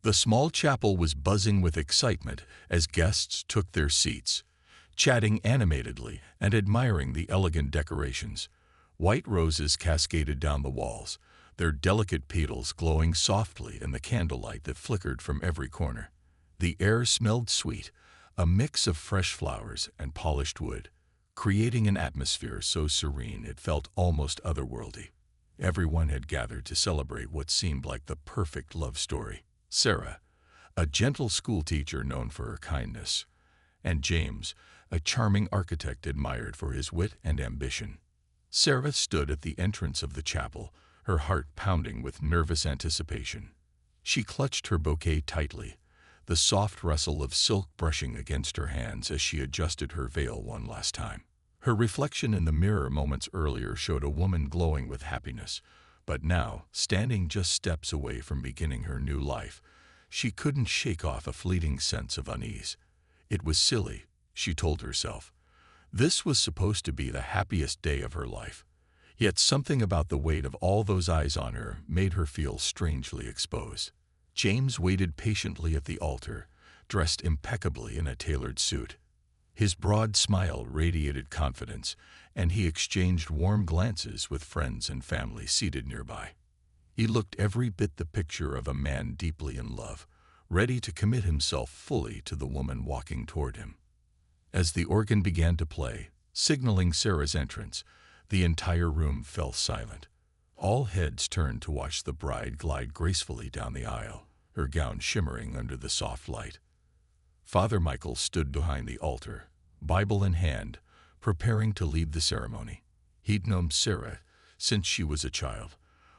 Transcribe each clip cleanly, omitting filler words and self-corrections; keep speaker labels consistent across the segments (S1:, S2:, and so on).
S1: The small chapel was buzzing with excitement as guests took their seats, chatting animatedly and admiring the elegant decorations. White roses cascaded down the walls, their delicate petals glowing softly in the candlelight that flickered from every corner. The air smelled sweet, a mix of fresh flowers and polished wood, creating an atmosphere so serene it felt almost otherworldly. Everyone had gathered to celebrate what seemed like the perfect love story. Sarah, a gentle schoolteacher known for her kindness, and James, a charming architect admired for his wit and ambition. Sarah stood at the entrance of the chapel, her heart pounding with nervous anticipation. She clutched her bouquet tightly, the soft rustle of silk brushing against her hands as she adjusted her veil one last time. Her reflection in the mirror moments earlier showed a woman glowing with happiness, but now, standing just steps away from beginning her new life, she couldn't shake off a fleeting sense of unease. It was silly, she told herself. This was supposed to be the happiest day of her life. Yet something about the weight of all those eyes on her made her feel strangely exposed. James waited patiently at the altar, dressed impeccably in a tailored suit. His broad smile radiated confidence, and he exchanged warm glances with friends and family seated nearby. He looked every bit the picture of a man deeply in love, ready to commit himself fully to the woman walking toward him. As the organ began to play, signaling Sarah's entrance, the entire room fell silent. All heads turned to watch the bride glide gracefully down the aisle, her gown shimmering under the soft light. Father Michael stood behind the altar, Bible in hand, preparing to lead the ceremony. He'd known Sarah since she was a child,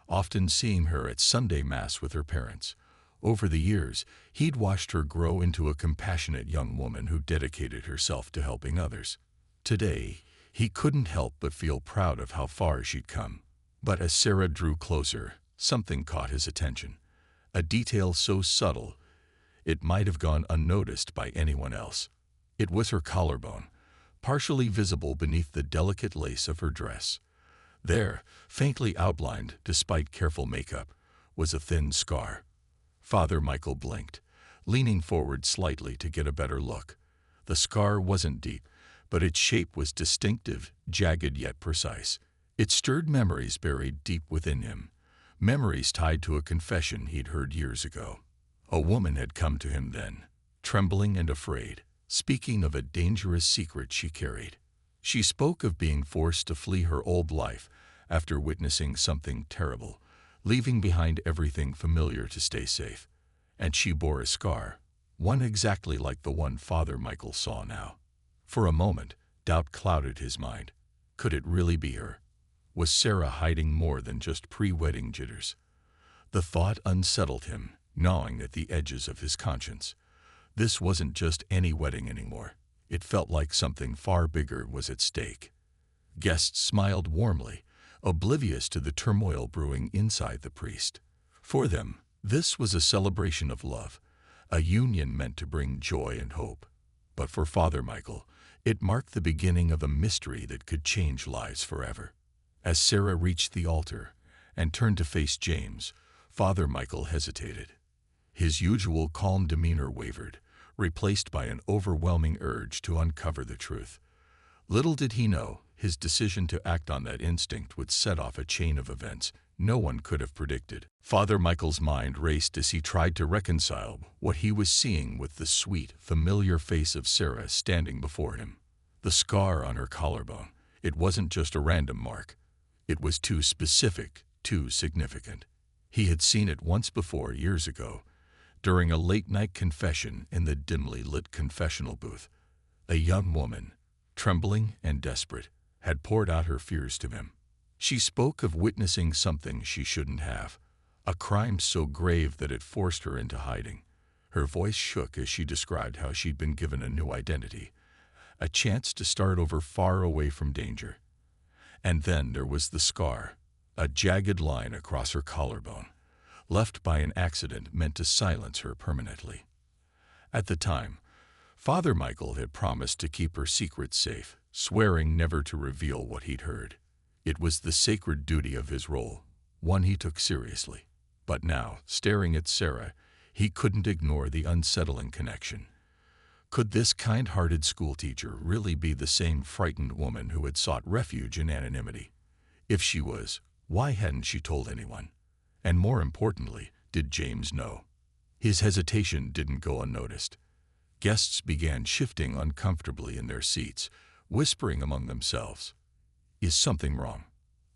S1: often seeing her at Sunday Mass with her parents. Over the years, he'd watched her grow into a compassionate young woman who dedicated herself to helping others. Today, he couldn't help but feel proud of how far she'd come. But as Sarah drew closer, something caught his attention. A detail so subtle, it might have gone unnoticed by anyone else. It was her collarbone, partially visible beneath the delicate lace of her dress. There, faintly outlined despite careful makeup, was a thin scar. Father Michael blinked, leaning forward slightly to get a better look. The scar wasn't deep, but its shape was distinctive, jagged yet precise. It stirred memories buried deep within him, memories tied to a confession he'd heard years ago. A woman had come to him then, trembling and afraid, speaking of a dangerous secret she carried. She spoke of being forced to flee her old life after witnessing something terrible, leaving behind everything familiar to stay safe. And she bore a scar, one exactly like the one Father Michael saw now. For a moment, doubt clouded his mind. Could it really be her? Was Sarah hiding more than just pre-wedding jitters? The thought unsettled him, gnawing at the edges of his conscience. This wasn't just any wedding anymore. It felt like something far bigger was at stake. Guests smiled warmly, oblivious to the turmoil brewing inside the priest. For them, this was a celebration of love, a union meant to bring joy and hope. But for Father Michael, it marked the beginning of a mystery that could change lives forever. As Sarah reached the altar and turned to face James, Father Michael hesitated. His usual calm demeanor wavered, replaced by an overwhelming urge to uncover the truth. Little did he know, his decision to act on that instinct would set off a chain of events no one could have predicted. Father Michael's mind raced as he tried to reconcile what he was seeing with the sweet, familiar face of Sarah standing before him. The scar on her collarbone, it wasn't just a random mark. It was too specific, too significant. He had seen it once before years ago, during a late-night confession in the dimly lit confessional booth. A young woman, trembling and desperate, had poured out her fears to him. She spoke of witnessing something she shouldn't have, a crime so grave that it forced her into hiding. Her voice shook as she described how she'd been given a new identity, a chance to start over far away from danger. And then there was the scar, a jagged line across her collarbone, left by an accident meant to silence her permanently. At the time, Father Michael had promised to keep her secret safe, swearing never to reveal what he'd heard. It was the sacred duty of his role, one he took seriously. But now, staring at Sarah, He couldn't ignore the unsettling connection. Could this kind-hearted schoolteacher really be the same frightened woman who had sought refuge in anonymity? If she was, why hadn't she told anyone? And more importantly, did James know? His hesitation didn't go unnoticed. Guests began shifting uncomfortably in their seats, whispering among themselves. "Is something wrong?"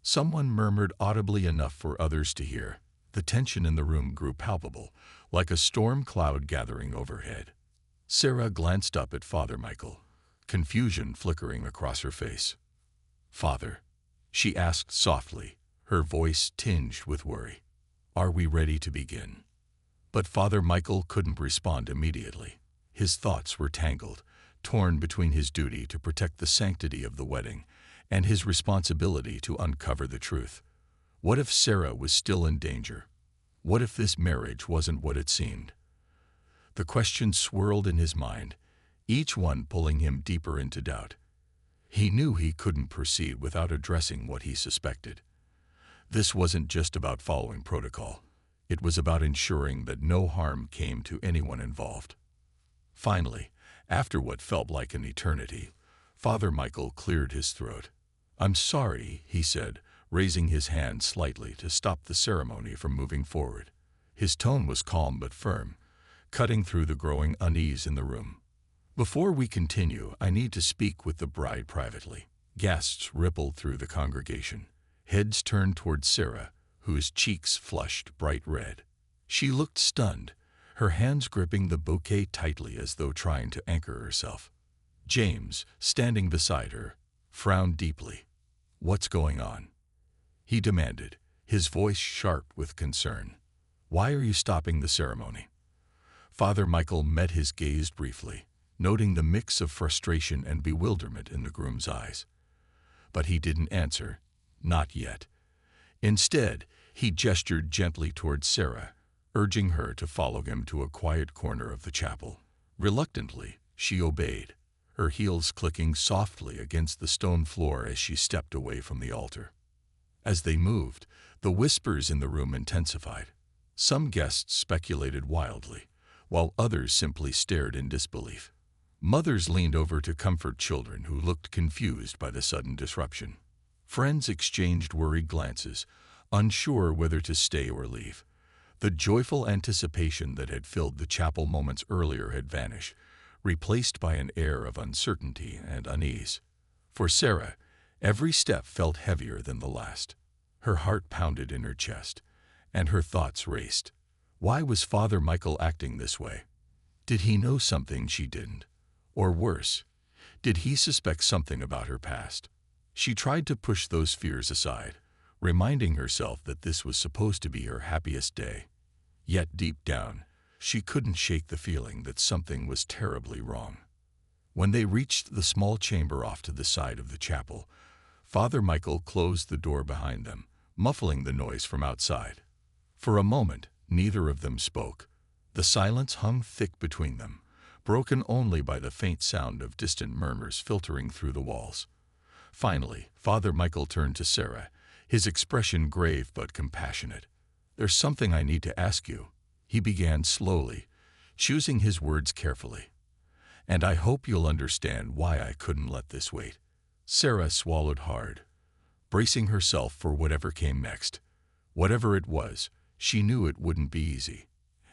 S1: Someone murmured audibly enough for others to hear. The tension in the room grew palpable, like a storm cloud gathering overhead. Sarah glanced up at Father Michael, confusion flickering across her face. "Father," she asked softly, her voice tinged with worry, "are we ready to begin?" But Father Michael couldn't respond immediately. His thoughts were tangled, torn between his duty to protect the sanctity of the wedding and his responsibility to uncover the truth. What if Sarah was still in danger? What if this marriage wasn't what it seemed? The questions swirled in his mind, each one pulling him deeper into doubt. He knew he couldn't proceed without addressing what he suspected. This wasn't just about following protocol. It was about ensuring that no harm came to anyone involved. Finally, after what felt like an eternity, Father Michael cleared his throat. "I'm sorry," he said, raising his hand slightly to stop the ceremony from moving forward. His tone was calm but firm, cutting through the growing unease in the room. "Before we continue, I need to speak with the bride privately." Gasps rippled through the congregation. Heads turned toward Sarah, whose cheeks flushed bright red. She looked stunned, her hands gripping the bouquet tightly as though trying to anchor herself. James, standing beside her, frowned deeply. "What's going on?" he demanded, his voice sharp with concern. "Why are you stopping the ceremony?" Father Michael met his gaze briefly, noting the mix of frustration and bewilderment in the groom's eyes. But he didn't answer, not yet. Instead, he gestured gently toward Sarah, urging her to follow him to a quiet corner of the chapel. Reluctantly, she obeyed, her heels clicking softly against the stone floor as she stepped away from the altar. As they moved, the whispers in the room intensified. Some guests speculated wildly, while others simply stared in disbelief. Mothers leaned over to comfort children who looked confused by the sudden disruption. Friends exchanged worried glances, unsure whether to stay or leave. The joyful anticipation that had filled the chapel moments earlier had vanished, replaced by an air of uncertainty and unease. For Sarah, every step felt heavier than the last. Her heart pounded in her chest, and her thoughts raced. Why was Father Michael acting this way? Did he know something she didn't? Or worse, did he suspect something about her past? She tried to push those fears aside, reminding herself that this was supposed to be her happiest day. Yet deep down, she couldn't shake the feeling that something was terribly wrong. When they reached the small chamber off to the side of the chapel, Father Michael closed the door behind them, muffling the noise from outside. For a moment, neither of them spoke. The silence hung thick between them, broken only by the faint sound of distant murmurs filtering through the walls. Finally, Father Michael turned to Sarah, his expression grave but compassionate. "There's something I need to ask you," he began slowly, choosing his words carefully. "And I hope you'll understand why I couldn't let this wait." Sarah swallowed hard, bracing herself for whatever came next. Whatever it was, she knew it wouldn't be easy,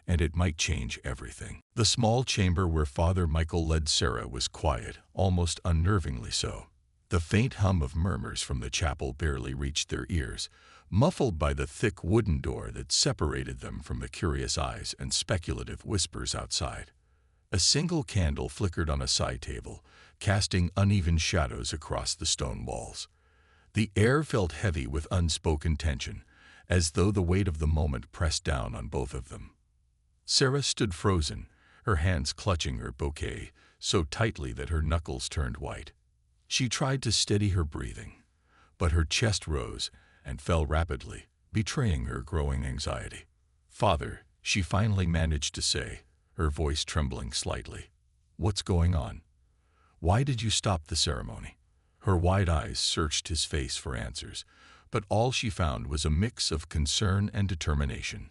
S1: and it might change everything. The small chamber where Father Michael led Sarah was quiet, almost unnervingly so. The faint hum of murmurs from the chapel barely reached their ears, muffled by the thick wooden door that separated them from the curious eyes and speculative whispers outside. A single candle flickered on a side table, casting uneven shadows across the stone walls. The air felt heavy with unspoken tension, as though the weight of the moment pressed down on both of them. Sarah stood frozen, her hands clutching her bouquet so tightly that her knuckles turned white. She tried to steady her breathing, but her chest rose and fell rapidly, betraying her growing anxiety. "Father," she finally managed to say, her voice trembling slightly. "What's going on? Why did you stop the ceremony?" Her wide eyes searched his face for answers, but all she found was a mix of concern and determination,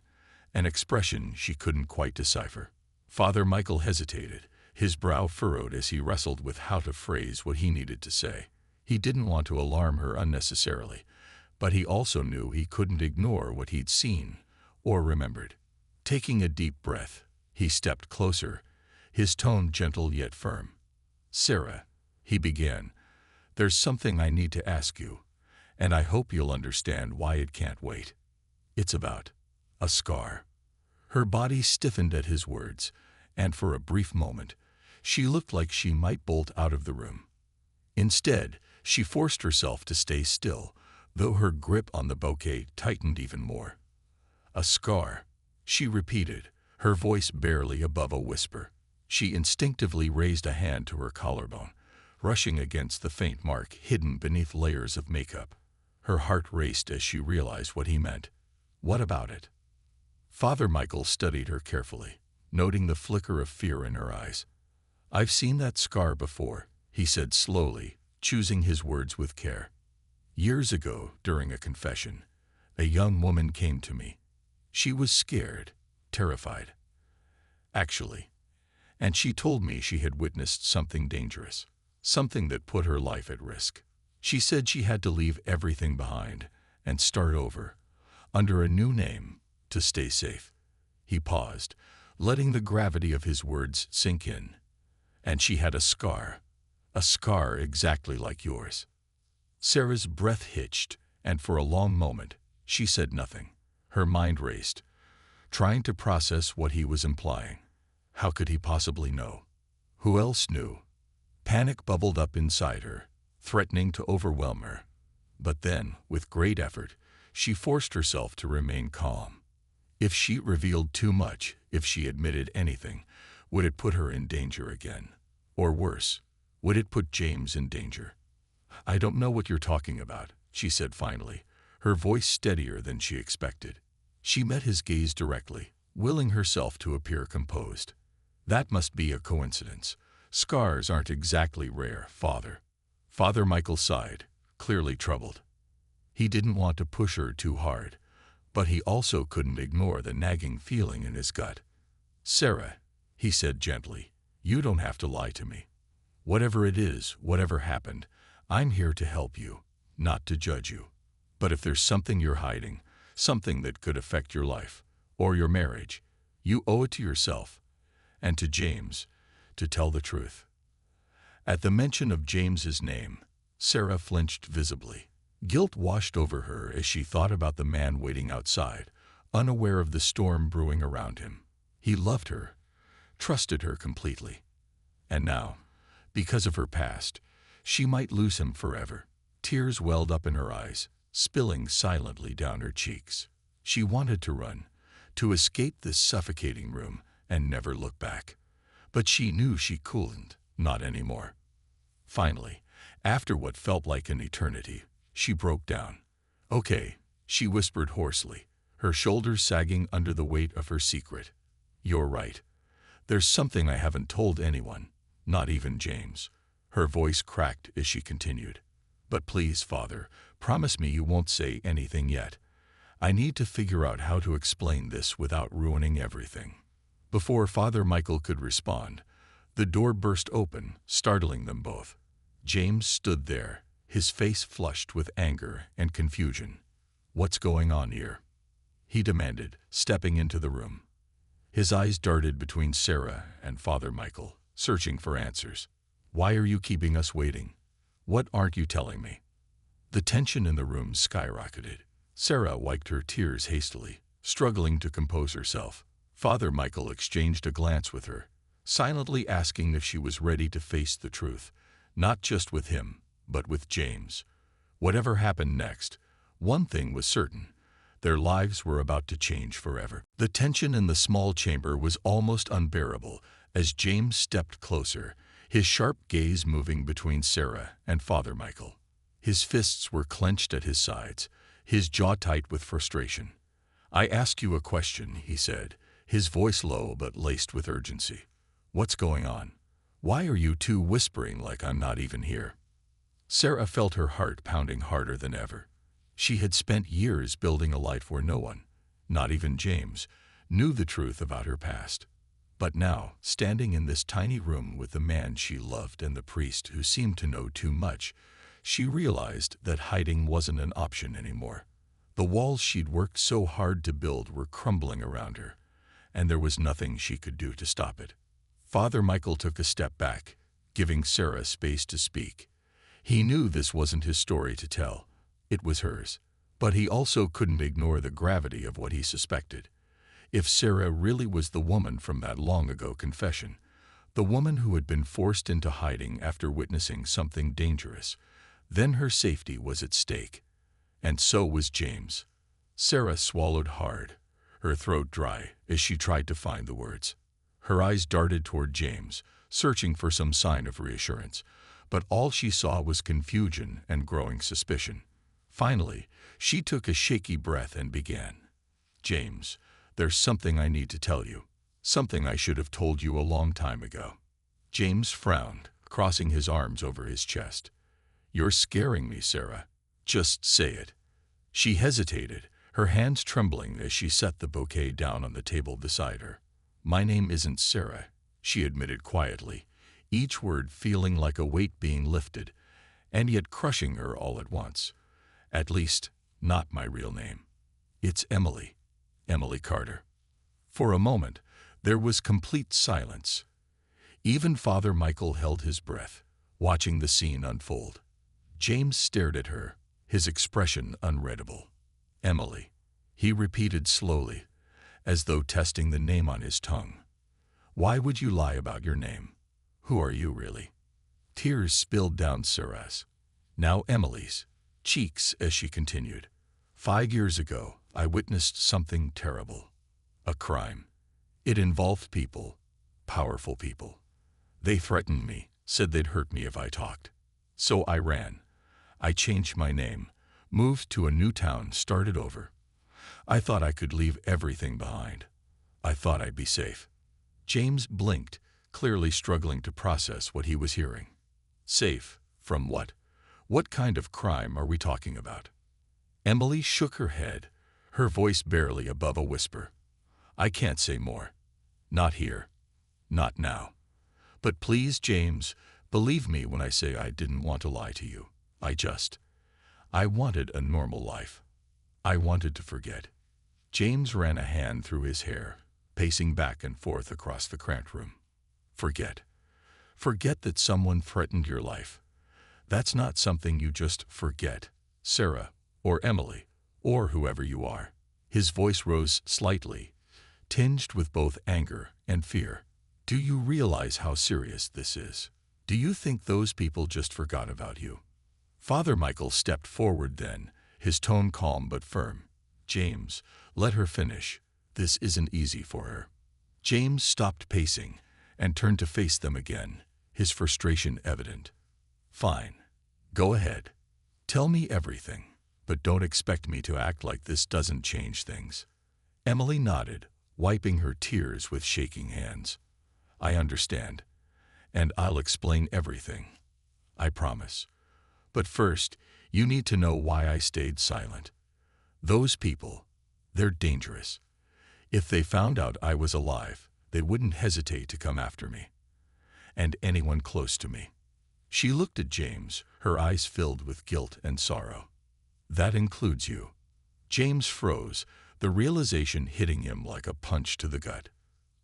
S1: an expression she couldn't quite decipher. Father Michael hesitated, his brow furrowed as he wrestled with how to phrase what he needed to say. He didn't want to alarm her unnecessarily, but he also knew he couldn't ignore what he'd seen or remembered. Taking a deep breath, he stepped closer, his tone gentle yet firm. "Sarah," he began, "there's something I need to ask you, and I hope you'll understand why it can't wait. It's about a scar." Her body stiffened at his words, and for a brief moment, she looked like she might bolt out of the room. Instead, she forced herself to stay still, though her grip on the bouquet tightened even more. "A scar," she repeated, her voice barely above a whisper. She instinctively raised a hand to her collarbone, brushing against the faint mark hidden beneath layers of makeup. Her heart raced as she realized what he meant. "What about it?" Father Michael studied her carefully, noting the flicker of fear in her eyes. "I've seen that scar before," he said slowly, choosing his words with care. "Years ago, during a confession, a young woman came to me. She was scared, terrified, actually, and she told me she had witnessed something dangerous, something that put her life at risk. She said she had to leave everything behind and start over, under a new name, to stay safe." He paused, letting the gravity of his words sink in. "And she had a scar exactly like yours." Sarah's breath hitched, and for a long moment, she said nothing. Her mind raced, trying to process what he was implying. How could he possibly know? Who else knew? Panic bubbled up inside her, threatening to overwhelm her. But then, with great effort, she forced herself to remain calm. If she revealed too much, if she admitted anything, would it put her in danger again? Or worse, would it put James in danger? "I don't know what you're talking about," she said finally, her voice steadier than she expected. She met his gaze directly, willing herself to appear composed. "That must be a coincidence. Scars aren't exactly rare, Father." Father Michael sighed, clearly troubled. He didn't want to push her too hard, but he also couldn't ignore the nagging feeling in his gut. "Sarah," he said gently, "you don't have to lie to me. Whatever it is, whatever happened, I'm here to help you, not to judge you. But if there's something you're hiding, something that could affect your life, or your marriage, you owe it to yourself, and to James, to tell the truth." At the mention of James's name, Sarah flinched visibly. Guilt washed over her as she thought about the man waiting outside, unaware of the storm brewing around him. He loved her, trusted her completely. And now, because of her past, she might lose him forever. Tears welled up in her eyes, spilling silently down her cheeks. She wanted to run, to escape this suffocating room and never look back. But she knew she couldn't, not anymore. Finally, after what felt like an eternity, she broke down. "Okay," she whispered hoarsely, her shoulders sagging under the weight of her secret. "You're right. There's something I haven't told anyone, not even James." Her voice cracked as she continued. "But please, Father, promise me you won't say anything yet. I need to figure out how to explain this without ruining everything." Before Father Michael could respond, the door burst open, startling them both. James stood there, his face flushed with anger and confusion. "What's going on here?" he demanded, stepping into the room. His eyes darted between Sarah and Father Michael, searching for answers. "Why are you keeping us waiting? What aren't you telling me?" The tension in the room skyrocketed. Sarah wiped her tears hastily, struggling to compose herself. Father Michael exchanged a glance with her, silently asking if she was ready to face the truth, not just with him, but with James. Whatever happened next, one thing was certain: their lives were about to change forever. The tension in the small chamber was almost unbearable as James stepped closer, his sharp gaze moving between Sarah and Father Michael. His fists were clenched at his sides, his jaw tight with frustration. "I ask you a question," he said, his voice low but laced with urgency. "What's going on? Why are you two whispering like I'm not even here?" Sarah felt her heart pounding harder than ever. She had spent years building a life where no one, not even James, knew the truth about her past. But now, standing in this tiny room with the man she loved and the priest who seemed to know too much, she realized that hiding wasn't an option anymore. The walls she'd worked so hard to build were crumbling around her, and there was nothing she could do to stop it. Father Michael took a step back, giving Sarah space to speak. He knew this wasn't his story to tell. It was hers. But he also couldn't ignore the gravity of what he suspected. If Sarah really was the woman from that long-ago confession, the woman who had been forced into hiding after witnessing something dangerous, then her safety was at stake. And so was James. Sarah swallowed hard, her throat dry as she tried to find the words. Her eyes darted toward James, searching for some sign of reassurance, but all she saw was confusion and growing suspicion. Finally, she took a shaky breath and began. "James, there's something I need to tell you. Something I should have told you a long time ago." James frowned, crossing his arms over his chest. "You're scaring me, Sarah. Just say it." She hesitated, her hands trembling as she set the bouquet down on the table beside her. "My name isn't Sarah," she admitted quietly, each word feeling like a weight being lifted, and yet crushing her all at once. "At least, not my real name. It's Emily. Emily Carter." For a moment, there was complete silence. Even Father Michael held his breath, watching the scene unfold. James stared at her, his expression unreadable. "Emily," he repeated slowly, as though testing the name on his tongue. "Why would you lie about your name? Who are you, really?" Tears spilled down Sarah's, now Emily's, cheeks as she continued. "5 years ago, I witnessed something terrible. A crime. It involved people, powerful people. They threatened me, said they'd hurt me if I talked. So I ran. I changed my name, moved to a new town, started over. I thought I could leave everything behind. I thought I'd be safe." James blinked, clearly struggling to process what he was hearing. "Safe? From what? What kind of crime are we talking about?" Emily shook her head, her voice barely above a whisper. "I can't say more. Not here. Not now. But please, James, believe me when I say I didn't want to lie to you. I wanted a normal life. I wanted to forget." James ran a hand through his hair, pacing back and forth across the cramped room. "Forget. Forget that someone threatened your life. That's not something you just forget, Sarah, or Emily, or whoever you are." His voice rose slightly, tinged with both anger and fear. "Do you realize how serious this is? Do you think those people just forgot about you?" Father Michael stepped forward then, his tone calm but firm. "James, let her finish. This isn't easy for her." James stopped pacing and turned to face them again, his frustration evident. "Fine. Go ahead. Tell me everything, but don't expect me to act like this doesn't change things." Emily nodded, wiping her tears with shaking hands. "I understand, and I'll explain everything. I promise. But first, you need to know why I stayed silent. Those people, they're dangerous. If they found out I was alive, they wouldn't hesitate to come after me. And anyone close to me." She looked at James, her eyes filled with guilt and sorrow. "That includes you." James froze, the realization hitting him like a punch to the gut.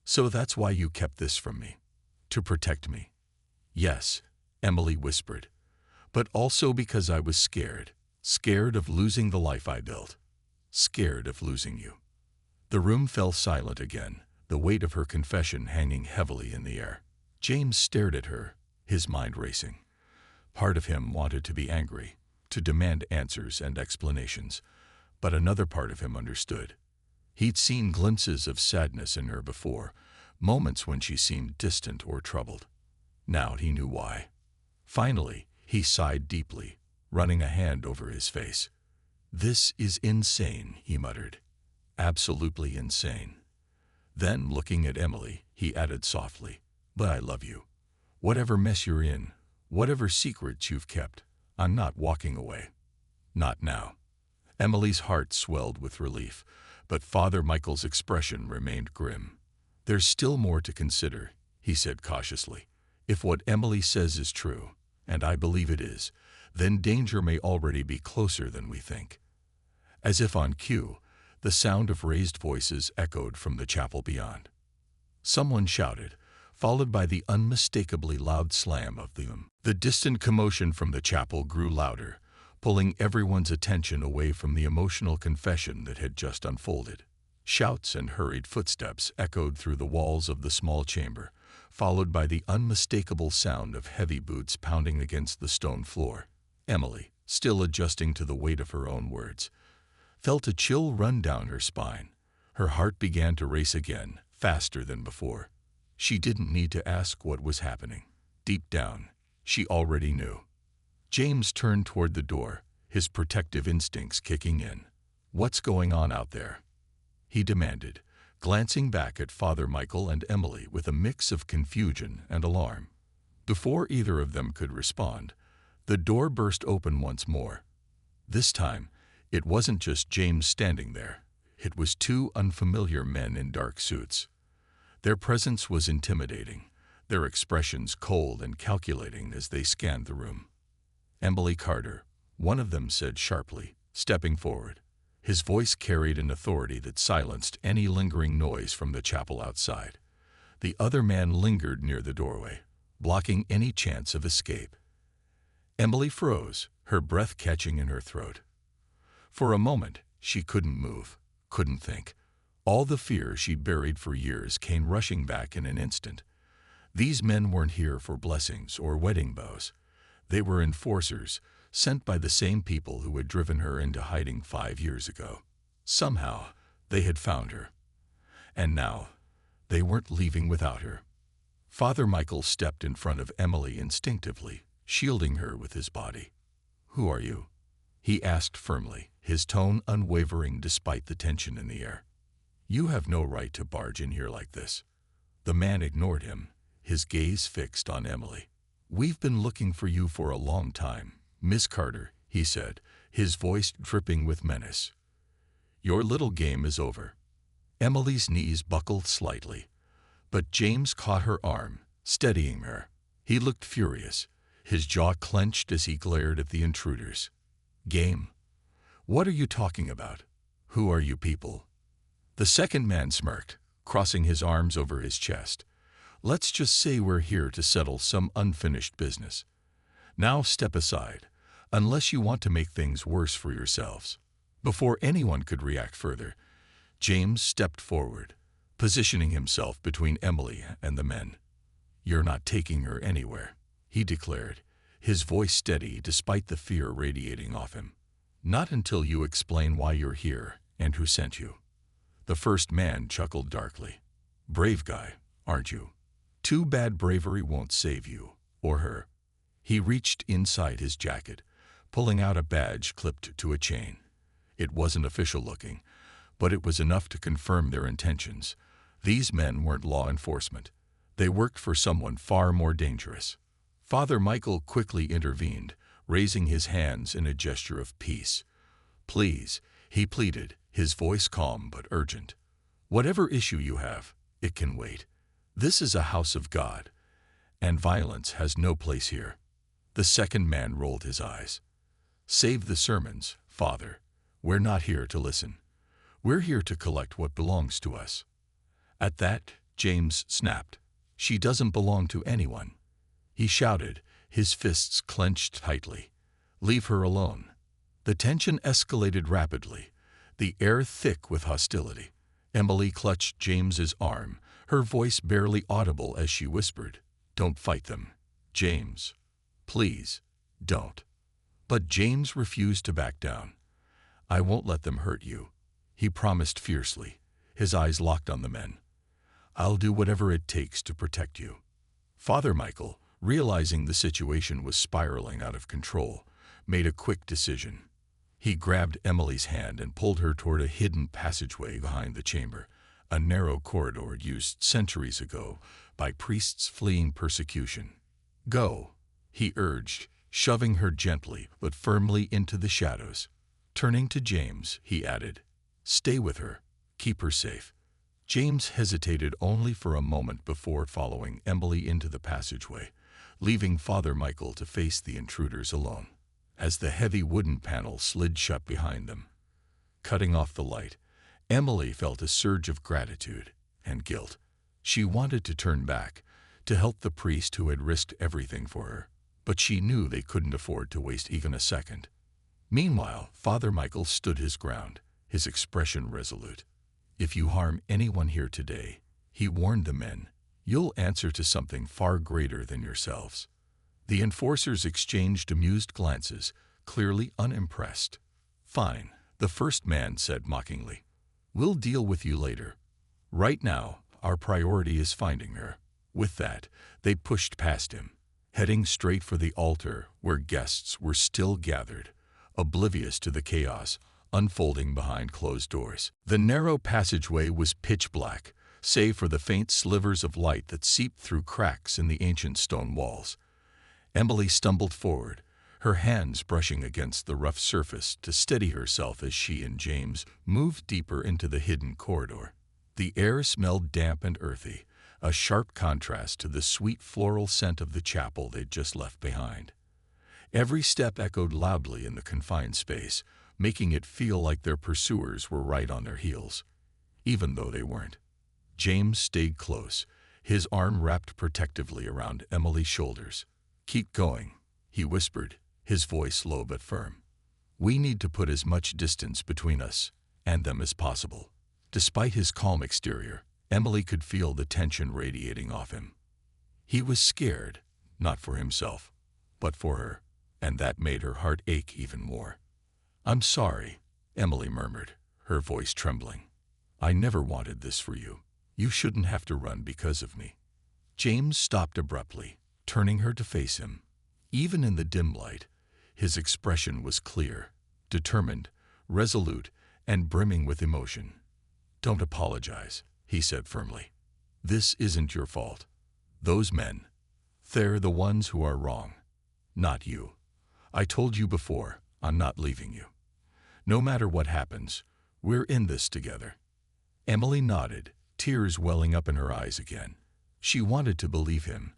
S1: "So that's why you kept this from me? To protect me?" "Yes," Emily whispered. "But also because I was scared. Scared of losing the life I built. Scared of losing you." The room fell silent again, the weight of her confession hanging heavily in the air. James stared at her, his mind racing. Part of him wanted to be angry, to demand answers and explanations, but another part of him understood. He'd seen glimpses of sadness in her before, moments when she seemed distant or troubled. Now he knew why. Finally, he sighed deeply, running a hand over his face. "This is insane," he muttered. "Absolutely insane." Then, looking at Emily, he added softly, "But I love you. Whatever mess you're in, whatever secrets you've kept, I'm not walking away. Not now." Emily's heart swelled with relief, but Father Michael's expression remained grim. "There's still more to consider," he said cautiously. "If what Emily says is true, and I believe it is, then danger may already be closer than we think." As if on cue, the sound of raised voices echoed from the chapel beyond. Someone shouted, followed by the unmistakably loud slam of them. The distant commotion from the chapel grew louder, pulling everyone's attention away from the emotional confession that had just unfolded. Shouts and hurried footsteps echoed through the walls of the small chamber, followed by the unmistakable sound of heavy boots pounding against the stone floor. Emily, still adjusting to the weight of her own words, felt a chill run down her spine. Her heart began to race again, faster than before. She didn't need to ask what was happening. Deep down, she already knew. James turned toward the door, his protective instincts kicking in. "What's going on out there?" he demanded, glancing back at Father Michael and Emily with a mix of confusion and alarm. Before either of them could respond, the door burst open once more. This time, it wasn't just James standing there. It was two unfamiliar men in dark suits. Their presence was intimidating, their expressions cold and calculating as they scanned the room. "Emily Carter," one of them said sharply, stepping forward. His voice carried an authority that silenced any lingering noise from the chapel outside. The other man lingered near the doorway, blocking any chance of escape. Emily froze, her breath catching in her throat. For a moment, she couldn't move, couldn't think. All the fear she'd buried for years came rushing back in an instant. These men weren't here for blessings or wedding vows. They were enforcers, sent by the same people who had driven her into hiding 5 years ago. Somehow, they had found her. And now, they weren't leaving without her. Father Michael stepped in front of Emily instinctively, shielding her with his body. "Who are you?" he asked firmly, his tone unwavering despite the tension in the air. "You have no right to barge in here like this." The man ignored him, his gaze fixed on Emily. "We've been looking for you for a long time, Miss Carter," he said, his voice dripping with menace. "Your little game is over." Emily's knees buckled slightly, but James caught her arm, steadying her. He looked furious, his jaw clenched as he glared at the intruders. "Game? What are you talking about? Who are you people?" The second man smirked, crossing his arms over his chest. "Let's just say we're here to settle some unfinished business. Now step aside, unless you want to make things worse for yourselves." Before anyone could react further, James stepped forward, positioning himself between Emily and the men. "You're not taking her anywhere," he declared, his voice steady despite the fear radiating off him. "Not until you explain why you're here and who sent you." The first man chuckled darkly. "Brave guy, aren't you? Too bad bravery won't save you, or her." He reached inside his jacket, pulling out a badge clipped to a chain. It wasn't official looking, but it was enough to confirm their intentions. These men weren't law enforcement. They worked for someone far more dangerous. Father Michael quickly intervened, raising his hands in a gesture of peace. "Please," he pleaded, his voice calm but urgent. "Whatever issue you have, it can wait. This is a house of God, and violence has no place here." The second man rolled his eyes. "Save the sermons, Father. We're not here to listen. We're here to collect what belongs to us." At that, James snapped. "She doesn't belong to anyone." He shouted, his fists clenched tightly. "Leave her alone." The tension escalated rapidly, the air thick with hostility. Emily clutched James's arm, her voice barely audible as she whispered, "Don't fight them, James. Please, don't." But James refused to back down. "I won't let them hurt you," he promised fiercely, his eyes locked on the men. "I'll do whatever it takes to protect you." Father Michael, realizing the situation was spiraling out of control, made a quick decision. He grabbed Emily's hand and pulled her toward a hidden passageway behind the chamber, a narrow corridor used centuries ago by priests fleeing persecution. "Go," he urged, shoving her gently but firmly into the shadows. Turning to James, he added, "Stay with her. Keep her safe." James hesitated only for a moment before following Emily into the passageway, leaving Father Michael to face the intruders alone. As the heavy wooden panel slid shut behind them, cutting off the light, Emily felt a surge of gratitude and guilt. She wanted to turn back, to help the priest who had risked everything for her, but she knew they couldn't afford to waste even a second. Meanwhile, Father Michael stood his ground, his expression resolute. "If you harm anyone here today," he warned the men, "you'll answer to something far greater than yourselves." The enforcers exchanged amused glances, clearly unimpressed. "Fine," the first man said mockingly. "We'll deal with you later. Right now, our priority is finding her." With that, they pushed past him, heading straight for the altar where guests were still gathered, oblivious to the chaos unfolding behind closed doors. The narrow passageway was pitch black, save for the faint slivers of light that seeped through cracks in the ancient stone walls. Emily stumbled forward, her hands brushing against the rough surface to steady herself as she and James moved deeper into the hidden corridor. The air smelled damp and earthy, a sharp contrast to the sweet floral scent of the chapel they'd just left behind. Every step echoed loudly in the confined space, making it feel like their pursuers were right on their heels, even though they weren't. James stayed close, his arm wrapped protectively around Emily's shoulders. "Keep going," he whispered, his voice low but firm. "We need to put as much distance between us and them as possible." Despite his calm exterior, Emily could feel the tension radiating off him. He was scared, not for himself, but for her, and that made her heart ache even more. "I'm sorry," Emily murmured, her voice trembling. "I never wanted this for you. You shouldn't have to run because of me." James stopped abruptly, turning her to face him. Even in the dim light, his expression was clear, determined, resolute, and brimming with emotion. "Don't apologize," he said firmly. "This isn't your fault. Those men, they're the ones who are wrong, not you. I told you before, I'm not leaving you. No matter what happens, we're in this together." Emily nodded, tears welling up in her eyes again. She wanted to believe him,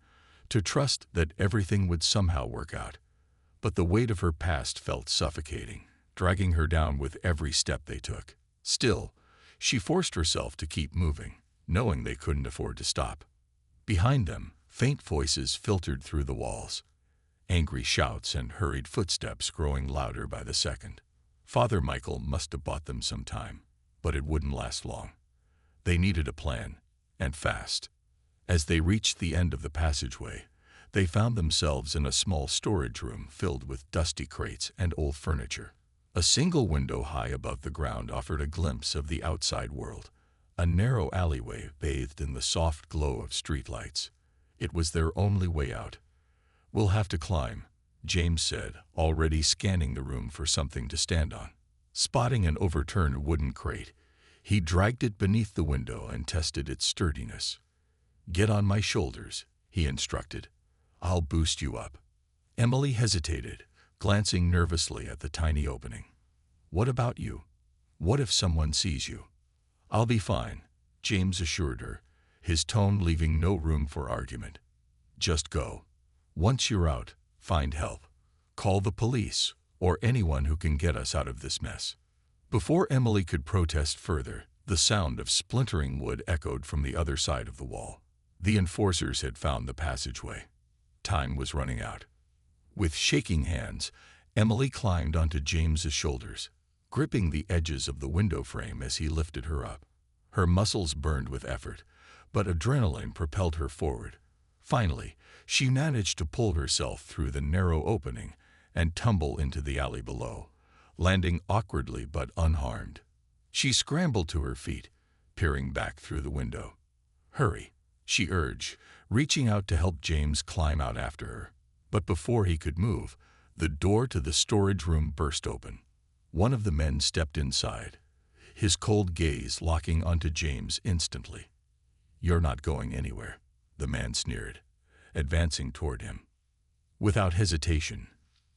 S1: to trust that everything would somehow work out. But the weight of her past felt suffocating, dragging her down with every step they took. Still, she forced herself to keep moving, knowing they couldn't afford to stop. Behind them, faint voices filtered through the walls, angry shouts and hurried footsteps growing louder by the second. Father Michael must have bought them some time, but it wouldn't last long. They needed a plan, and fast. As they reached the end of the passageway, they found themselves in a small storage room filled with dusty crates and old furniture. A single window high above the ground offered a glimpse of the outside world, a narrow alleyway bathed in the soft glow of streetlights. It was their only way out. "We'll have to climb," James said, already scanning the room for something to stand on. Spotting an overturned wooden crate, he dragged it beneath the window and tested its sturdiness. "Get on my shoulders," he instructed. "I'll boost you up." Emily hesitated, glancing nervously at the tiny opening. "What about you? What if someone sees you?" "I'll be fine," James assured her, his tone leaving no room for argument. "Just go. Once you're out, find help. Call the police or anyone who can get us out of this mess." Before Emily could protest further, the sound of splintering wood echoed from the other side of the wall. The enforcers had found the passageway. Time was running out. With shaking hands, Emily climbed onto James's shoulders, gripping the edges of the window frame as he lifted her up. Her muscles burned with effort, but adrenaline propelled her forward. Finally, she managed to pull herself through the narrow opening and tumble into the alley below, landing awkwardly but unharmed. She scrambled to her feet, peering back through the window. "Hurry," she urged, reaching out to help James climb out after her. But before he could move, the door to the storage room burst open. One of the men stepped inside, his cold gaze locking onto James instantly. "You're not going anywhere," the man sneered, advancing toward him. Without hesitation,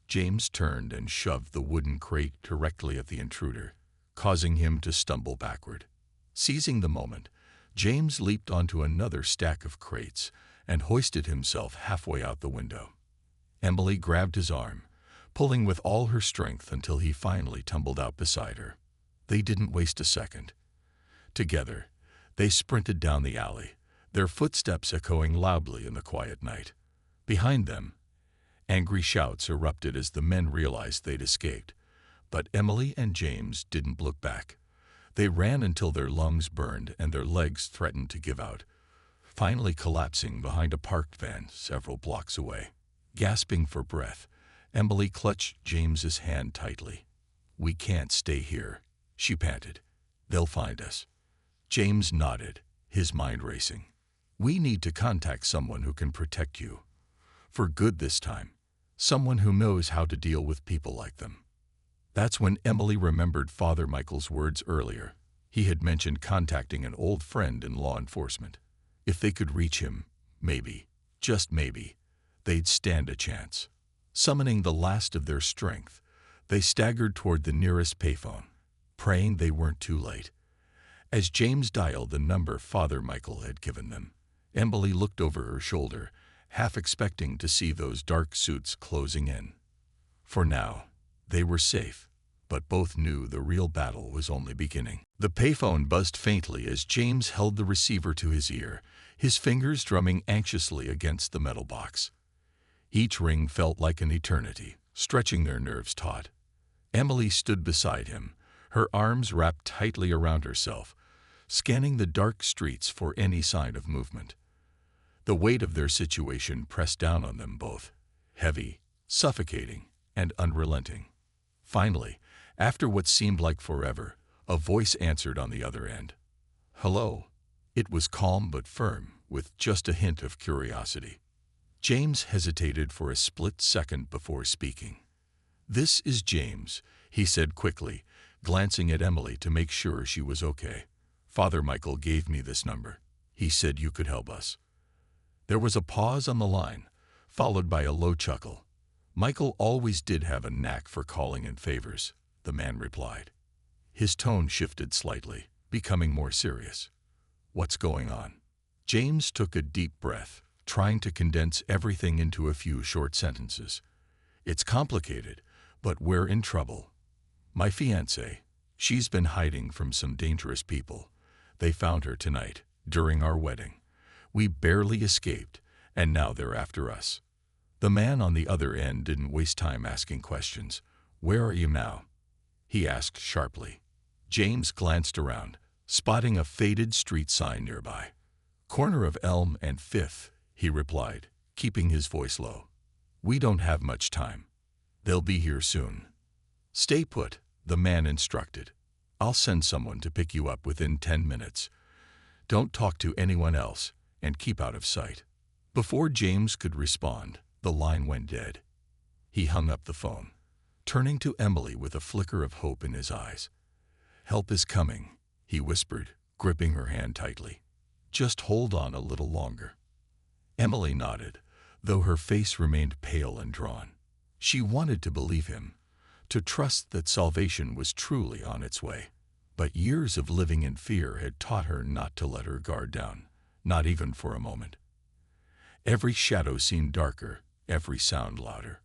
S1: James turned and shoved the wooden crate directly at the intruder, causing him to stumble backward. Seizing the moment, James leaped onto another stack of crates and hoisted himself halfway out the window. Emily grabbed his arm, pulling with all her strength until he finally tumbled out beside her. They didn't waste a second. Together, they sprinted down the alley, their footsteps echoing loudly in the quiet night. Behind them, angry shouts erupted as the men realized they'd escaped. But Emily and James didn't look back. They ran until their lungs burned and their legs threatened to give out, finally collapsing behind a parked van several blocks away. Gasping for breath, Emily clutched James's hand tightly. "We can't stay here," she panted. "They'll find us." James nodded, his mind racing. "We need to contact someone who can protect you. For good this time. Someone who knows how to deal with people like them." That's when Emily remembered Father Michael's words earlier. He had mentioned contacting an old friend in law enforcement. If they could reach him, maybe, just maybe, they'd stand a chance. Summoning the last of their strength, they staggered toward the nearest payphone, praying they weren't too late. As James dialed the number Father Michael had given them, Emily looked over her shoulder, half expecting to see those dark suits closing in. For now, they were safe, but both knew the real battle was only beginning. The payphone buzzed faintly as James held the receiver to his ear, his fingers drumming anxiously against the metal box. Each ring felt like an eternity, stretching their nerves taut. Emily stood beside him, her arms wrapped tightly around herself, scanning the dark streets for any sign of movement. The weight of their situation pressed down on them both, heavy, suffocating, and unrelenting. Finally, after what seemed like forever, a voice answered on the other end. "Hello." It was calm but firm, with just a hint of curiosity. James hesitated for a split second before speaking. "This is James," he said quickly, glancing at Emily to make sure she was okay. "Father Michael gave me this number. He said you could help us." There was a pause on the line, followed by a low chuckle. "Michael always did have a knack for calling in favors," the man replied. His tone shifted slightly, becoming more serious. "What's going on?" James took a deep breath, trying to condense everything into a few short sentences. "It's complicated, but we're in trouble. My fiancée, she's been hiding from some dangerous people. They found her tonight, during our wedding. We barely escaped, and now they're after us." The man on the other end didn't waste time asking questions. "Where are you now?" he asked sharply. James glanced around, spotting a faded street sign nearby. "Corner of Elm and 5th, he replied, keeping his voice low. "We don't have much time. They'll be here soon." "Stay put," the man instructed. "I'll send someone to pick you up within 10 minutes. Don't talk to anyone else, and keep out of sight." Before James could respond, the line went dead. He hung up the phone, turning to Emily with a flicker of hope in his eyes. "Help is coming," he whispered, gripping her hand tightly. "Just hold on a little longer." Emily nodded, though her face remained pale and drawn. She wanted to believe him, to trust that salvation was truly on its way. But years of living in fear had taught her not to let her guard down, not even for a moment. Every shadow seemed darker, every sound louder.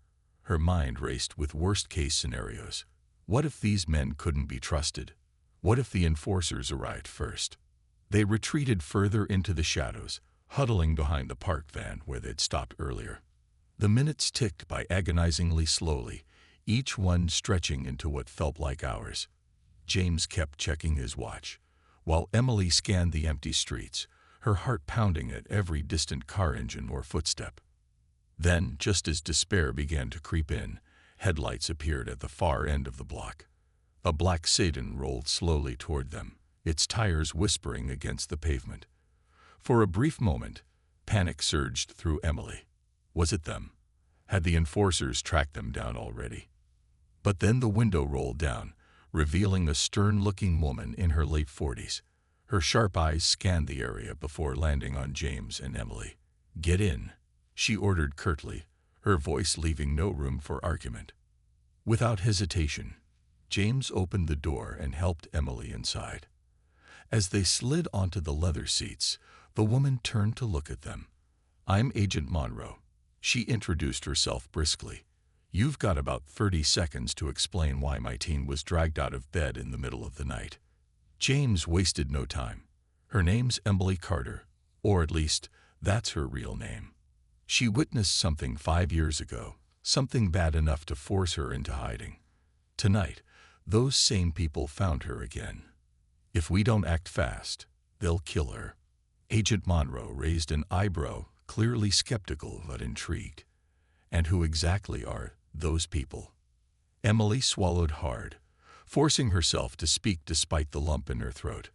S1: Her mind raced with worst-case scenarios. What if these men couldn't be trusted? What if the enforcers arrived first? They retreated further into the shadows, huddling behind the parked van where they'd stopped earlier. The minutes ticked by agonizingly slowly, each one stretching into what felt like hours. James kept checking his watch, while Emily scanned the empty streets, her heart pounding at every distant car engine or footstep. Then, just as despair began to creep in, headlights appeared at the far end of the block. A black sedan rolled slowly toward them, its tires whispering against the pavement. For a brief moment, panic surged through Emily. Was it them? Had the enforcers tracked them down already? But then the window rolled down, revealing a stern-looking woman in her late 40s. Her sharp eyes scanned the area before landing on James and Emily. "Get in," she ordered curtly, her voice leaving no room for argument. Without hesitation, James opened the door and helped Emily inside. As they slid onto the leather seats, the woman turned to look at them. "I'm Agent Monroe." She introduced herself briskly. "You've got about 30 seconds to explain why my teen was dragged out of bed in the middle of the night." James wasted no time. "Her name's Emily Carter, or at least, that's her real name. She witnessed something 5 years ago, something bad enough to force her into hiding. Tonight, those same people found her again. If we don't act fast, they'll kill her." Agent Monroe raised an eyebrow, clearly skeptical but intrigued. "And who exactly are those people?" Emily swallowed hard, forcing herself to speak despite the lump in her throat.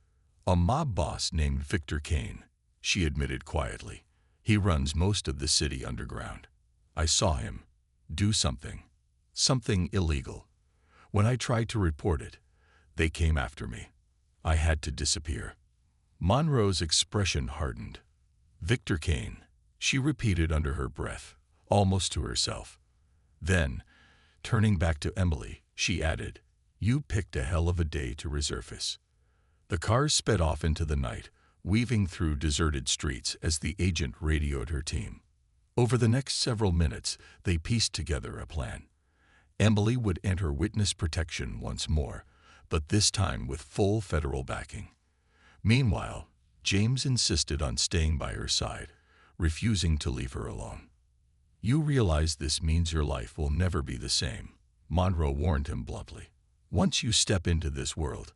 S1: "A mob boss named Victor Kane," she admitted quietly. "He runs most of the city underground. I saw him do something illegal. When I tried to report it, they came after me. I had to disappear." Monroe's expression hardened. "Victor Kane," she repeated under her breath, almost to herself. Then, turning back to Emily, she added, "You picked a hell of a day to resurface." The cars sped off into the night, weaving through deserted streets as the agent radioed her team. Over the next several minutes, they pieced together a plan. Emily would enter witness protection once more, but this time with full federal backing. Meanwhile, James insisted on staying by her side, refusing to leave her alone. "You realize this means your life will never be the same," Monroe warned him bluntly. "Once you step into this world,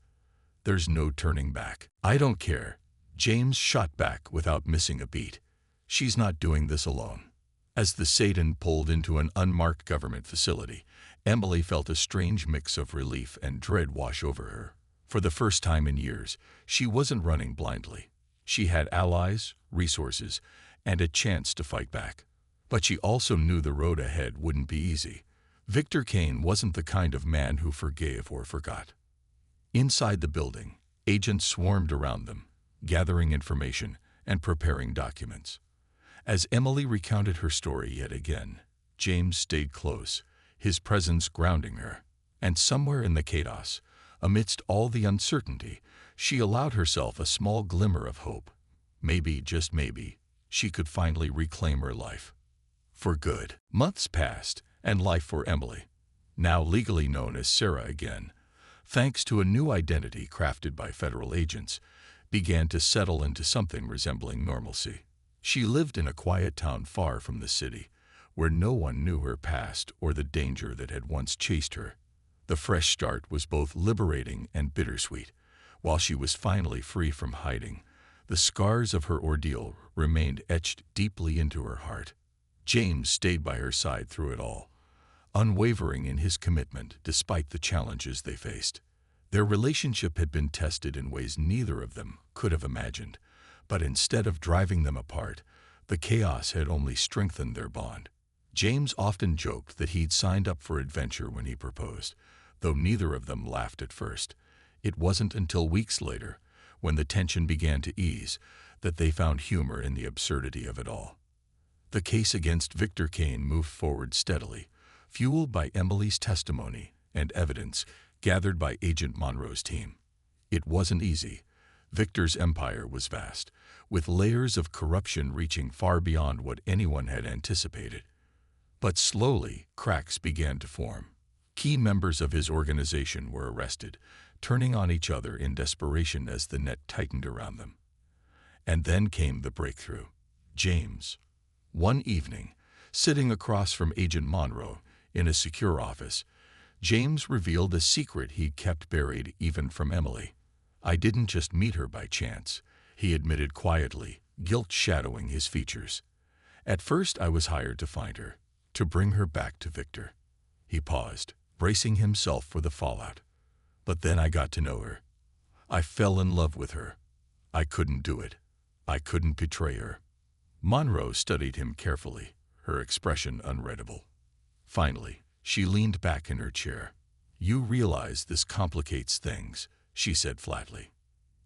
S1: there's no turning back." "I don't care," James shot back without missing a beat. "She's not doing this alone." As the Satan pulled into an unmarked government facility, Emily felt a strange mix of relief and dread wash over her. For the first time in years, she wasn't running blindly. She had allies, resources, and a chance to fight back. But she also knew the road ahead wouldn't be easy. Victor Kane wasn't the kind of man who forgave or forgot. Inside the building, agents swarmed around them, gathering information and preparing documents. As Emily recounted her story yet again, James stayed close, his presence grounding her. And somewhere in the chaos, amidst all the uncertainty, she allowed herself a small glimmer of hope. Maybe, just maybe, she could finally reclaim her life. For good. Months passed, and life for Emily, now legally known as Sarah again, thanks to a new identity crafted by federal agents, began to settle into something resembling normalcy. She lived in a quiet town far from the city, where no one knew her past or the danger that had once chased her. The fresh start was both liberating and bittersweet. While she was finally free from hiding, the scars of her ordeal remained etched deeply into her heart. James stayed by her side through it all, unwavering in his commitment despite the challenges they faced. Their relationship had been tested in ways neither of them could have imagined, but instead of driving them apart, the chaos had only strengthened their bond. James often joked that he'd signed up for adventure when he proposed, though neither of them laughed at first. It wasn't until weeks later, when the tension began to ease, that they found humor in the absurdity of it all. The case against Victor Kane moved forward steadily, fueled by Emily's testimony and evidence gathered by Agent Monroe's team. It wasn't easy. Victor's empire was vast, with layers of corruption reaching far beyond what anyone had anticipated. But slowly, cracks began to form. Key members of his organization were arrested, turning on each other in desperation as the net tightened around them. And then came the breakthrough. James. One evening, sitting across from Agent Monroe in a secure office, James revealed a secret he'd kept buried even from Emily. "I didn't just meet her by chance," he admitted quietly, guilt shadowing his features. "At first I was hired to find her, to bring her back to Victor." He paused, bracing himself for the fallout. "But then I got to know her. I fell in love with her. I couldn't do it. I couldn't betray her." Monroe studied him carefully, her expression unreadable. Finally, she leaned back in her chair. "You realize this complicates things," she said flatly.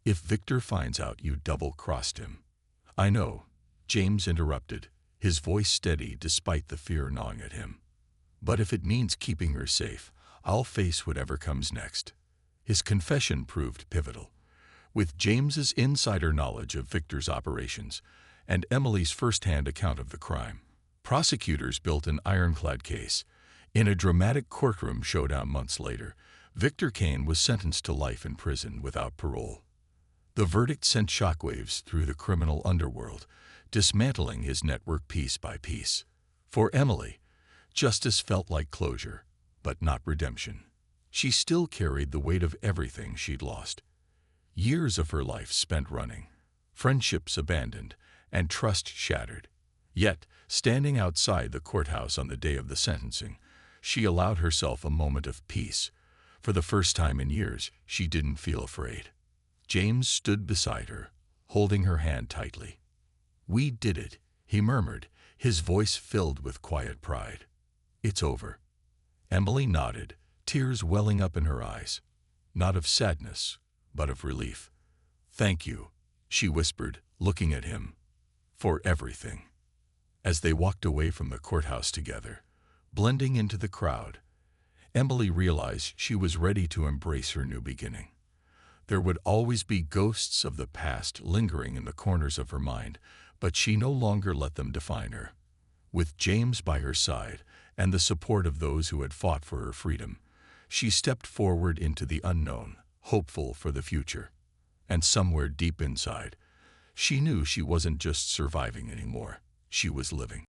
S1: "If Victor finds out you double-crossed him—" "I know," James interrupted, his voice steady despite the fear gnawing at him. "But if it means keeping her safe, I'll face whatever comes next." His confession proved pivotal. With James's insider knowledge of Victor's operations and Emily's first-hand account of the crime, prosecutors built an ironclad case. In a dramatic courtroom showdown months later, Victor Kane was sentenced to life in prison without parole. The verdict sent shockwaves through the criminal underworld, dismantling his network piece by piece. For Emily, justice felt like closure, but not redemption. She still carried the weight of everything she'd lost. Years of her life spent running, friendships abandoned, and trust shattered. Yet, standing outside the courthouse on the day of the sentencing, she allowed herself a moment of peace. For the first time in years, she didn't feel afraid. James stood beside her, holding her hand tightly. "We did it," he murmured, his voice filled with quiet pride. "It's over." Emily nodded, tears welling up in her eyes, not of sadness, but of relief. "Thank you," she whispered, looking at him, "for everything." As they walked away from the courthouse together, blending into the crowd, Emily realized she was ready to embrace her new beginning. There would always be ghosts of the past lingering in the corners of her mind, but she no longer let them define her. With James by her side and the support of those who had fought for her freedom, she stepped forward into the unknown, hopeful for the future. And somewhere deep inside, she knew she wasn't just surviving anymore, she was living.